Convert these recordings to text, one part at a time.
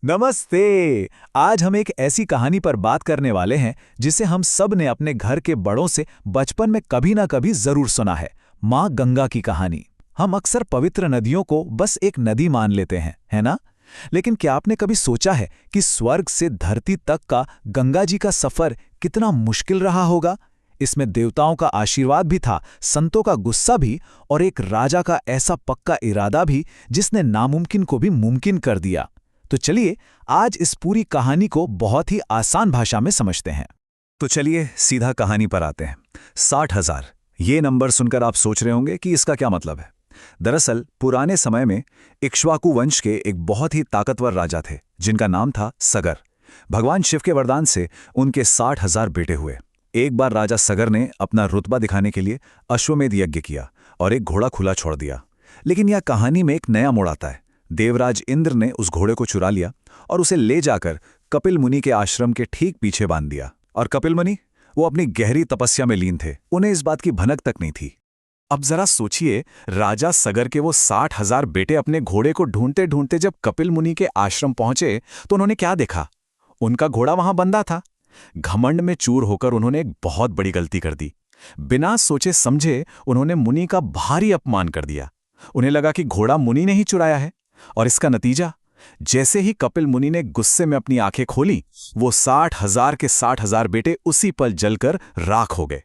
नमस्ते। आज हम एक ऐसी कहानी पर बात करने वाले हैं जिसे हम सब ने अपने घर के बड़ों से बचपन में कभी ना कभी जरूर सुना है। माँ गंगा की कहानी। हम अक्सर पवित्र नदियों को बस एक नदी मान लेते हैं, है ना? लेकिन क्या आपने कभी सोचा है कि स्वर्ग से धरती तक का गंगा जी का सफर कितना मुश्किल रहा होगा? इसमें देवताओं का आशीर्वाद भी था, संतों का गुस्सा भी, और एक राजा का ऐसा पक्का इरादा भी जिसने नामुमकिन को भी मुमकिन कर दिया। तो चलिए आज इस पूरी कहानी को बहुत ही आसान भाषा में समझते हैं। तो चलिए सीधा कहानी पर आते हैं। 60,000 ये नंबर सुनकर आप सोच रहे होंगे कि इसका क्या मतलब है। दरअसल पुराने समय में इक्ष्वाकु वंश के एक बहुत ही ताकतवर राजा थे जिनका नाम था सगर। भगवान शिव के वरदान से उनके 60,000 बेटे हुए। एक बार राजा सगर ने अपना रुतबा दिखाने के लिए अश्वमेध यज्ञ किया और एक घोड़ा खुला छोड़ दिया। लेकिन यह कहानी में एक नया मोड़ आता है। देवराज इंद्र ने उस घोड़े को चुरा लिया और उसे ले जाकर कपिल मुनि के आश्रम के ठीक पीछे बांध दिया। और कपिल मुनि वो अपनी गहरी तपस्या में लीन थे, उन्हें इस बात की भनक तक नहीं थी। अब जरा सोचिए, राजा सगर के वो 60,000 बेटे अपने घोड़े को ढूंढते ढूंढते जब कपिल मुनि के आश्रम पहुंचे तो उन्होंने क्या देखा? उनका घोड़ा वहां बंधा था। घमंड में चूर होकर उन्होंने एक बहुत बड़ी गलती कर दी। बिना सोचे समझे उन्होंने मुनि का भारी अपमान कर दिया। उन्हें लगा कि घोड़ा मुनि ने ही चुराया है। और इसका नतीजा, जैसे ही कपिल मुनि ने गुस्से में अपनी आंखें खोली, वो 60,000 के 60,000 बेटे उसी पल जलकर राख हो गए।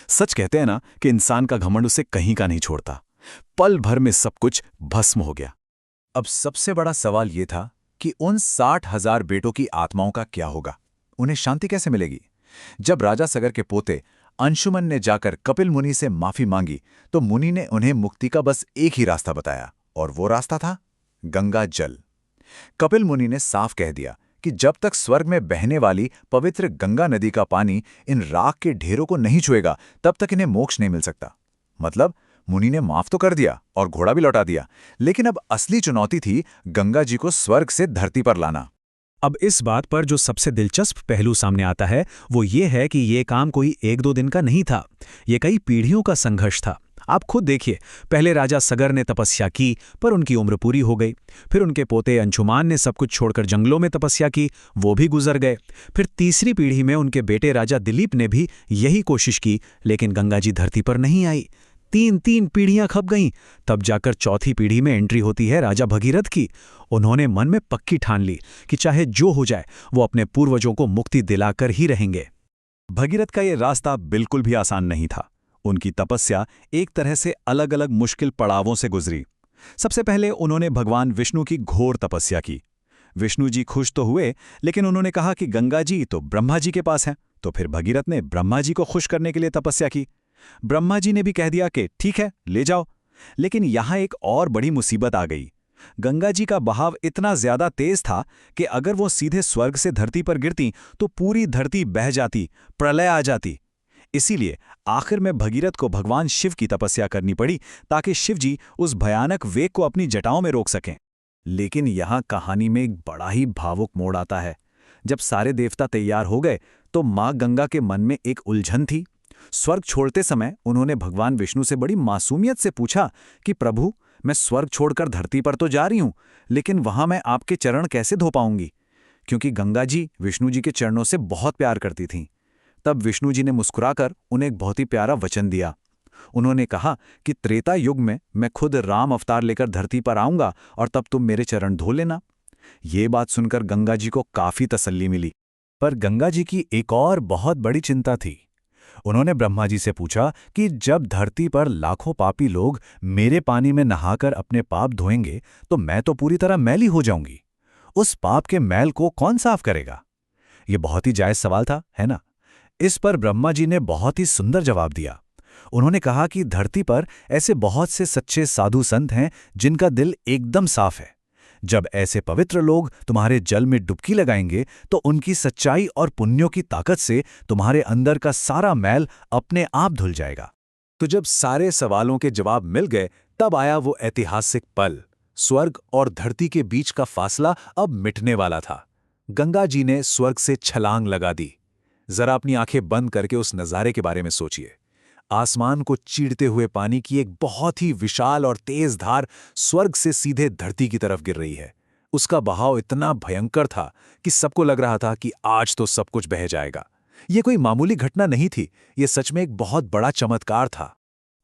सच कहते हैं ना कि इंसान का घमंड उसे कहीं का नहीं छोड़ता। पल भर में सब कुछ भस्म हो गया। अब सबसे बड़ा सवाल यह था कि उन 60,000 बेटों की आत्माओं का क्या होगा? उन्हें शांति कैसे मिलेगी? जब राजा सगर के पोते अंशुमन ने जाकर कपिल मुनि से माफी मांगी तो मुनि ने उन्हें मुक्ति का बस एक ही रास्ता बताया, और वो रास्ता था गंगा जल। कपिल मुनि ने साफ कह दिया कि जब तक स्वर्ग में बहने वाली पवित्र गंगा नदी का पानी इन राख के ढेरों को नहीं छुएगा तब तक इन्हें मोक्ष नहीं मिल सकता। मतलब मुनि ने माफ तो कर दिया और घोड़ा भी लौटा दिया, लेकिन अब असली चुनौती थी गंगा जी को स्वर्ग से धरती पर लाना। अब इस बात पर जो सबसे दिलचस्प पहलू सामने आता है वो ये है कि ये काम कोई एक दो दिन का नहीं था। ये कई पीढ़ियों का संघर्ष था। आप खुद देखिए, पहले राजा सगर ने तपस्या की पर उनकी उम्र पूरी हो गई। फिर उनके पोते अंशुमान ने सब कुछ छोड़कर जंगलों में तपस्या की, वो भी गुजर गए। फिर तीसरी पीढ़ी में उनके बेटे राजा दिलीप ने भी यही कोशिश की, लेकिन गंगा जी धरती पर नहीं आई। तीन तीन पीढ़ियां खप गईं। तब जाकर चौथी पीढ़ी में एंट्री होती है राजा भगीरथ की। उन्होंने मन में पक्की ठान ली कि चाहे जो हो जाए वो अपने पूर्वजों को मुक्ति दिलाकर ही रहेंगे। भगीरथ का ये रास्ता बिल्कुल भी आसान नहीं था। उनकी तपस्या एक तरह से अलग अलग मुश्किल पड़ावों से गुजरी। सबसे पहले उन्होंने भगवान विष्णु की घोर तपस्या की। विष्णु जी खुश तो हुए, लेकिन उन्होंने कहा कि गंगा जी तो ब्रह्मा जी के पास हैं। तो फिर भगीरथ ने ब्रह्मा जी को खुश करने के लिए तपस्या की। ब्रह्मा जी ने भी कह दिया कि ठीक है, ले जाओ। लेकिन यहां एक और बड़ी मुसीबत आ गई। गंगा जी का बहाव इतना ज्यादा तेज था कि अगर वो सीधे स्वर्ग से धरती पर गिरती तो पूरी धरती बह जाती, प्रलय आ जाती। इसीलिए आखिर में भगीरथ को भगवान शिव की तपस्या करनी पड़ी ताकि शिव जी उस भयानक वेग को अपनी जटाओं में रोक सकें। लेकिन यहां कहानी में एक बड़ा ही भावुक मोड़ आता है। जब सारे देवता तैयार हो गए तो मां गंगा के मन में एक उलझन थी। स्वर्ग छोड़ते समय उन्होंने भगवान विष्णु से बड़ी मासूमियत से पूछा कि प्रभु, मैं स्वर्ग छोड़कर धरती पर तो जा रही हूं, लेकिन वहां मैं आपके चरण कैसे धो पाऊंगी? क्योंकि गंगा जी विष्णु जी के चरणों से बहुत प्यार करती थीं। तब विष्णु जी ने मुस्कुराकर उन्हें एक बहुत ही प्यारा वचन दिया। उन्होंने कहा कि त्रेता युग में मैं खुद राम अवतार लेकर धरती पर आऊंगा और तब तुम मेरे चरण धो लेना। ये बात सुनकर गंगा जी को काफी तसल्ली मिली। पर गंगा जी की एक और बहुत बड़ी चिंता थी। उन्होंने ब्रह्मा जी से पूछा कि जब धरती पर लाखों पापी लोग मेरे पानी में नहाकर अपने पाप धोएंगे तो मैं तो पूरी तरह मैली हो जाऊंगी। उस पाप के मैल को कौन साफ करेगा? ये बहुत ही जायज सवाल था, है ना? इस पर ब्रह्मा जी ने बहुत ही सुंदर जवाब दिया। उन्होंने कहा कि धरती पर ऐसे बहुत से सच्चे साधु संत हैं जिनका दिल एकदम साफ है। जब ऐसे पवित्र लोग तुम्हारे जल में डुबकी लगाएंगे तो उनकी सच्चाई और पुण्यों की ताकत से तुम्हारे अंदर का सारा मैल अपने आप धुल जाएगा। तो जब सारे सवालों के जवाब मिल गए तब आया वो ऐतिहासिक पल। स्वर्ग और धरती के बीच का फासला अब मिटने वाला था। गंगा जी ने स्वर्ग से छलांग लगा दी। जरा अपनी आंखें बंद करके उस नज़ारे के बारे में सोचिए। आसमान को चीरते हुए पानी की एक बहुत ही विशाल और तेज धार स्वर्ग से सीधे धरती की तरफ गिर रही है। उसका बहाव इतना भयंकर था कि सबको लग रहा था कि आज तो सब कुछ बह जाएगा। ये कोई मामूली घटना नहीं थी, ये सच में एक बहुत बड़ा चमत्कार था।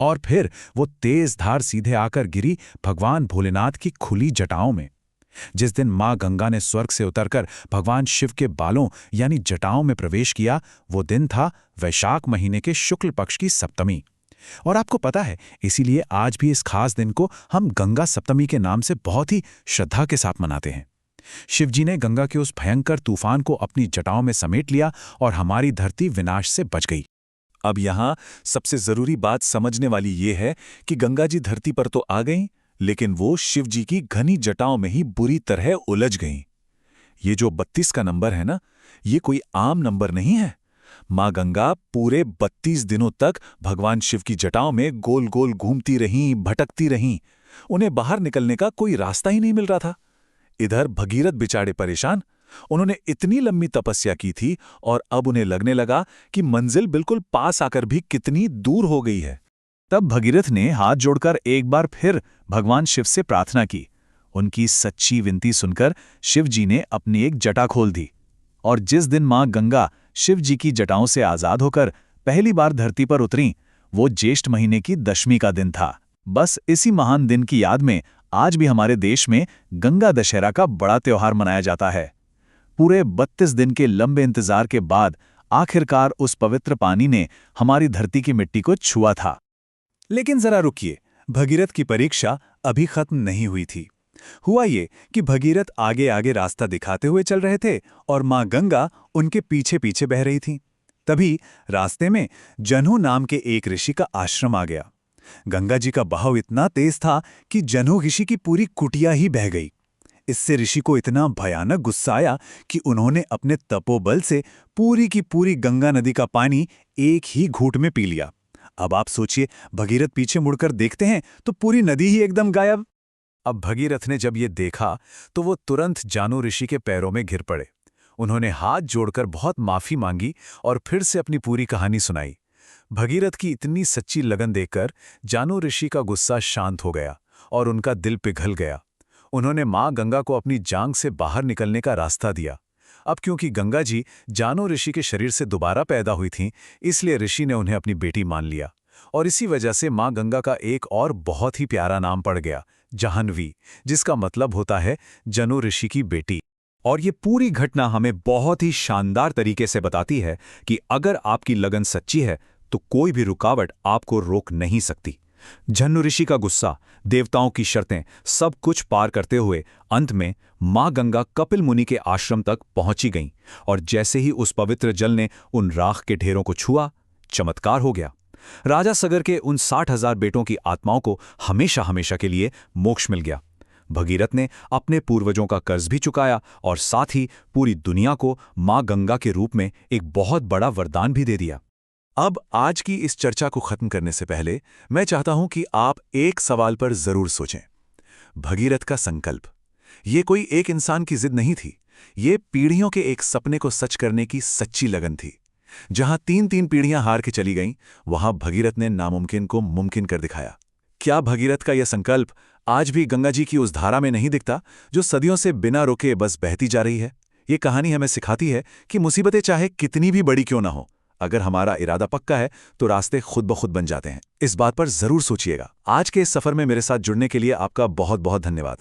और फिर वो तेज धार सीधे आकर गिरी भगवान भोलेनाथ की खुली जटाओं में। जिस दिन मां गंगा ने स्वर्ग से उतरकर भगवान शिव के बालों यानी जटाओं में प्रवेश किया, वो दिन था वैशाख महीने के शुक्ल पक्ष की सप्तमी। और आपको पता है, इसीलिए आज भी इस खास दिन को हम गंगा सप्तमी के नाम से बहुत ही श्रद्धा के साथ मनाते हैं। शिवजी ने गंगा के उस भयंकर तूफान को अपनी जटाओं में समेट लिया और हमारी धरती विनाश से बच गई। अब यहाँ सबसे जरूरी बात समझने वाली ये है कि गंगा जी धरती पर तो आ गईं, लेकिन वो शिव जी की घनी जटाओं में ही बुरी तरह उलझ गईं। ये जो 32 का नंबर है ना, ये कोई आम नंबर नहीं है। मां गंगा पूरे 32 दिनों तक भगवान शिव की जटाओं में गोल गोल घूमती रहीं, भटकती रहीं। उन्हें बाहर निकलने का कोई रास्ता ही नहीं मिल रहा था। इधर भगीरथ बेचारे परेशान। उन्होंने इतनी लंबी तपस्या की थी और अब उन्हें लगने लगा कि मंजिल बिल्कुल पास आकर भी कितनी दूर हो गई है। तब भगीरथ ने हाथ जोड़कर एक बार फिर भगवान शिव से प्रार्थना की। उनकी सच्ची विनती सुनकर शिव जी ने अपनी एक जटा खोल दी। और जिस दिन मां गंगा शिव जी की जटाओं से आजाद होकर पहली बार धरती पर उतरीं, वो ज्येष्ठ महीने की दशमी का दिन था। बस इसी महान दिन की याद में आज भी हमारे देश में गंगा दशहरा का बड़ा त्योहार मनाया जाता है। पूरे 32 दिन के लंबे इंतजार के बाद आखिरकार उस पवित्र पानी ने हमारी धरती की मिट्टी को छुआ था। लेकिन जरा रुकिए, भगीरथ की परीक्षा अभी खत्म नहीं हुई थी। हुआ ये कि भगीरथ आगे आगे रास्ता दिखाते हुए चल रहे थे और मां गंगा उनके पीछे पीछे बह रही थी। तभी रास्ते में जनू नाम के एक ऋषि का आश्रम आ गया। गंगा जी का बहाव इतना तेज था कि जनू ऋषि की पूरी कुटिया ही बह गई। इससे ऋषि को इतना भयानक गुस्सा आया कि उन्होंने अपने तपोबल से पूरी की पूरी गंगा नदी का पानी एक ही घूंट में पी लिया। अब आप सोचिए, भगीरथ पीछे मुड़कर देखते हैं तो पूरी नदी ही एकदम गायब। अब भगीरथ ने जब ये देखा तो वो तुरंत जानू ऋषि के पैरों में गिर पड़े। उन्होंने हाथ जोड़कर बहुत माफी मांगी और फिर से अपनी पूरी कहानी सुनाई। भगीरथ की इतनी सच्ची लगन देखकर जानू ऋषि का गुस्सा शांत हो गया और उनका दिल पिघल गया। उन्होंने मां गंगा को अपनी जांग से बाहर निकलने का रास्ता दिया। अब क्योंकि गंगा जी जानू ऋषि के शरीर से दोबारा पैदा हुई थीं, इसलिए ऋषि ने उन्हें अपनी बेटी मान लिया। और इसी वजह से मां गंगा का एक और बहुत ही प्यारा नाम पड़ गया, जाह्नवी, जिसका मतलब होता है जनू ऋषि की बेटी। और ये पूरी घटना हमें बहुत ही शानदार तरीके से बताती है कि अगर आपकी लगन सच्ची है तो कोई भी रुकावट आपको रोक नहीं सकती। जनू ऋषि का गुस्सा, देवताओं की शर्तें, सब कुछ पार करते हुए अंत में मां गंगा कपिल मुनि के आश्रम तक पहुंची गईं और जैसे ही उस पवित्र जल ने उन राख के ढेरों को छुआ, चमत्कार हो गया। राजा सगर के उन 60,000 बेटों की आत्माओं को हमेशा हमेशा के लिए मोक्ष मिल गया। भगीरथ ने अपने पूर्वजों का कर्ज भी चुकाया और साथ ही पूरी दुनिया को मां गंगा के रूप में एक बहुत बड़ा वरदान भी दे दिया। अब आज की इस चर्चा को खत्म करने से पहले मैं चाहता हूं कि आप एक सवाल पर जरूर सोचें। भगीरथ का संकल्प, ये कोई एक इंसान की जिद नहीं थी, ये पीढ़ियों के एक सपने को सच करने की सच्ची लगन थी। जहां 3 पीढ़ियां हार के चली गईं, वहां भगीरथ ने नामुमकिन को मुमकिन कर दिखाया। क्या भगीरथ का यह संकल्प आज भी गंगा जी की उस धारा में नहीं दिखता जो सदियों से बिना रुके बस बहती जा रही है? ये कहानी हमें सिखाती है कि मुसीबतें चाहे कितनी भी बड़ी क्यों ना हो, अगर हमारा इरादा पक्का है तो रास्ते खुद ब खुद बन जाते हैं। इस बात पर जरूर सोचिएगा। आज के इस सफर में मेरे साथ जुड़ने के लिए आपका बहुत बहुत धन्यवाद।